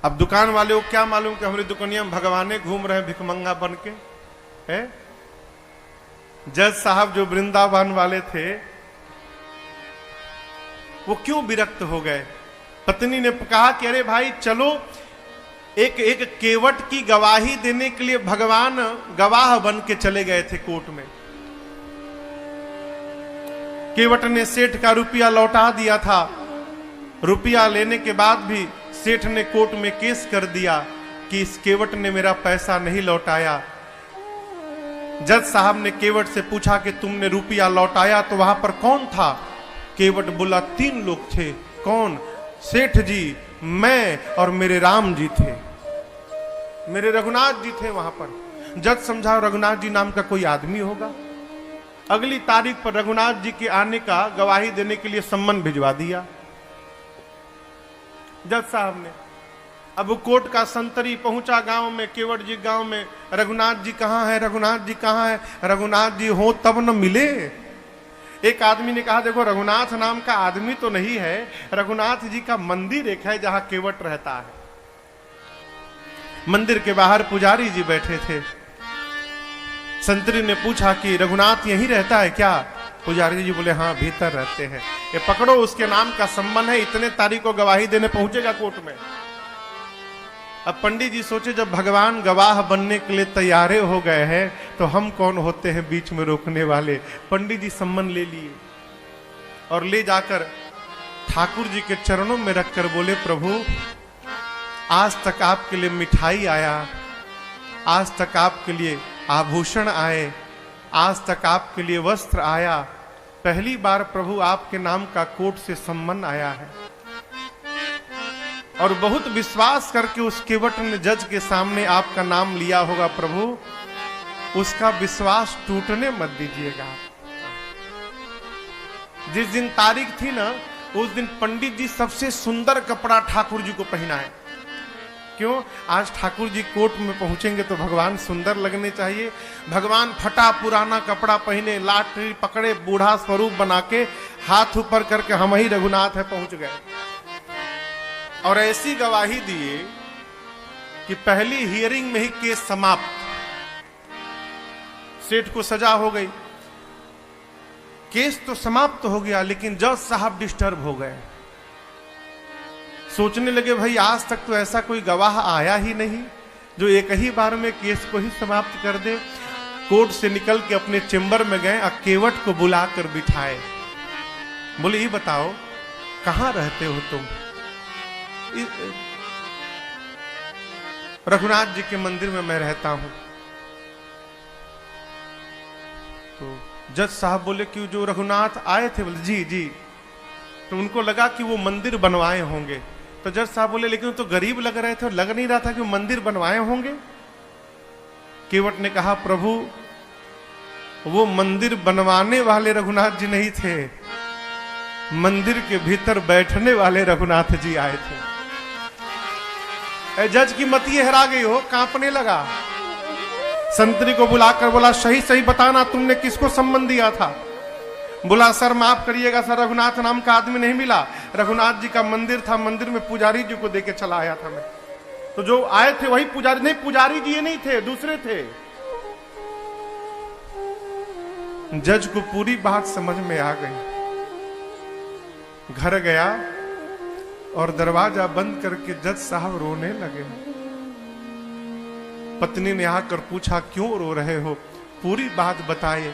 अब दुकान वाले को क्या मालूम कि हमारी दुकानिया में भगवाने घूम रहे हैं भिखमंगा बन के है। जज साहब जो वृंदावन वाले थे वो क्यों विरक्त हो गए। पत्नी ने कहा कि अरे भाई चलो, एक केवट की गवाही देने के लिए भगवान गवाह बन के चले गए थे कोर्ट में। केवट ने सेठ का रुपया लौटा दिया था। रुपया लेने के बाद भी सेठ ने कोर्ट में केस कर दिया कि इस केवट ने मेरा पैसा नहीं लौटाया। जज साहब ने केवट से पूछा कि तुमने रुपया लौटाया तो वहां पर कौन था। केवट बोला 3 लोग थे। कौन? सेठ जी, मैं और मेरे राम जी थे, मेरे रघुनाथ जी थे वहां पर। जज समझा रघुनाथ जी नाम का कोई आदमी होगा। अगली तारीख पर रघुनाथ जी के आने का गवाही देने के लिए सम्मन भिजवा दिया जज साहब ने। अब कोर्ट का संतरी पहुंचा गांव में, केवट जी गांव में, रघुनाथ जी कहां है, रघुनाथ जी कहां है, रघुनाथ जी हो तब न मिले। एक आदमी ने कहा देखो रघुनाथ नाम का आदमी तो नहीं है, रघुनाथ जी का मंदिर एक है जहां केवट रहता है। मंदिर के बाहर पुजारी जी बैठे थे। संतरी ने पूछा कि रघुनाथ यहीं रहता है क्या? पुजारी जी बोले हाँ भीतर रहते हैं। ये पकड़ो, उसके नाम का सम्मान है, इतने तारीख को गवाही देने पहुंचेगा कोर्ट में। अब पंडित जी सोचे जब भगवान गवाह बनने के लिए तैयारे हो गए हैं तो हम कौन होते हैं बीच में रोकने वाले। पंडित जी सम्मन ले लिए और ले जाकर ठाकुर जी के चरणों में रखकर बोले प्रभु आज तक आपके लिए मिठाई आया, आज तक आपके लिए आभूषण आए, आज तक आपके लिए वस्त्र आया, पहली बार प्रभु आपके नाम का कोर्ट से सम्मन आया है। और बहुत विश्वास करके उस केवट ने जज के सामने आपका नाम लिया होगा प्रभु, उसका विश्वास टूटने मत दीजिएगा। जिस दिन तारीख थी ना उस दिन पंडित जी सबसे सुंदर कपड़ा ठाकुर जी को पहनाए। क्यों? आज ठाकुर जी कोर्ट में पहुंचेंगे तो भगवान सुंदर लगने चाहिए। भगवान फटा पुराना कपड़ा पहने, लाठी पकड़े, बूढ़ा स्वरूप बना के हाथ ऊपर करके हम ही रघुनाथ है पहुंच गए। और ऐसी गवाही दिए कि पहली हियरिंग में ही केस समाप्त। सेठ को सजा हो गई, केस तो समाप्त हो गया, लेकिन जज साहब डिस्टर्ब हो गए। सोचने लगे भाई आज तक तो ऐसा कोई गवाह आया ही नहीं जो एक ही बार में केस को ही समाप्त कर दे। कोर्ट से निकल के अपने चेंबर में गए, केवट को बुलाकर बिठाए। बोले ये बताओ कहां रहते हो तुम? रघुनाथ जी के मंदिर में मैं रहता हूं। तो जज साहब बोले कि जो रघुनाथ आए थे? बोले जी जी। तो उनको लगा कि वो मंदिर बनवाए होंगे। तो जज साहब बोले लेकिन तो गरीब लग रहे थे और लग नहीं रहा था कि वो मंदिर बनवाए होंगे। केवट ने कहा प्रभु वो मंदिर बनवाने वाले रघुनाथ जी नहीं थे, मंदिर के भीतर बैठने वाले रघुनाथ जी आए थे। जज की मति हरा गई हो, कांपने लगा। संतरी को बुलाकर बोला सही सही बताना तुमने किसको सम्मन दिया था? बोला सर माफ करिएगा सर, रघुनाथ नाम का आदमी नहीं मिला। रघुनाथ जी का मंदिर था, मंदिर में पुजारी जी को देके चला आया था मैं। तो जो आए थे वही पुजारी। नहीं पुजारी जी ये नहीं थे, दूसरे थे। जज को पूरी बात समझ में आ गई। घर गया और दरवाजा बंद करके जज साहब रोने लगे। पत्नी ने आकर पूछा क्यों रो रहे हो? पूरी बात बताए।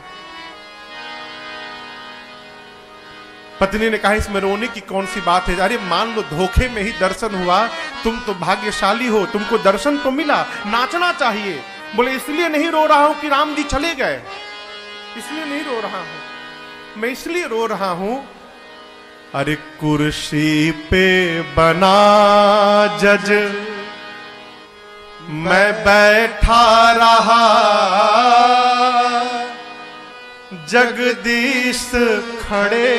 पत्नी ने कहा इसमें रोने की कौन सी बात है? अरे मान लो धोखे में ही दर्शन हुआ, तुम तो भाग्यशाली हो, तुमको दर्शन तो मिला, नाचना चाहिए। बोले इसलिए नहीं रो रहा हूं कि राम जी चले गए, इसलिए नहीं रो रहा हूं। मैं इसलिए रो रहा हूं, अरे कुर्सी पे बना जज मैं बैठा रहा, जगदीश खड़े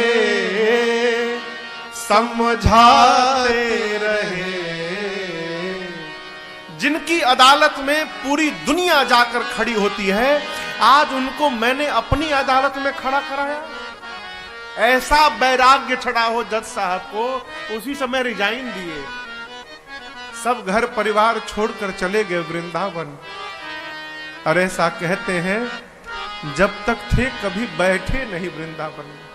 समझाते रहे। जिनकी अदालत में पूरी दुनिया जाकर खड़ी होती है, आज उनको मैंने अपनी अदालत में खड़ा कराया। ऐसा वैराग्य चढ़ा हो जज साहब को, उसी समय रिजाइन दिए। सब घर परिवार छोड़कर चले गए वृंदावन। और ऐसा कहते हैं जब तक थे कभी बैठे नहीं वृंदावन में,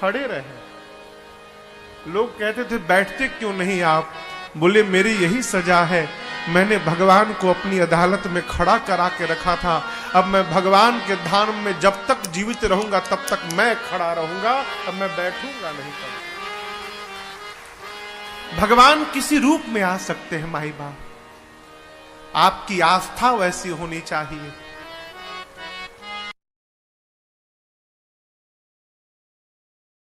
खड़े रहे। लोग कहते थे बैठते क्यों नहीं आप? बोले मेरी यही सजा है, मैंने भगवान को अपनी अदालत में खड़ा करा के रखा था। अब मैं भगवान के धाम में जब तक जीवित रहूंगा तब तक मैं खड़ा रहूंगा, अब मैं बैठूंगा नहीं। भगवान किसी रूप में आ सकते हैं माई बाप, आपकी आस्था वैसी होनी चाहिए।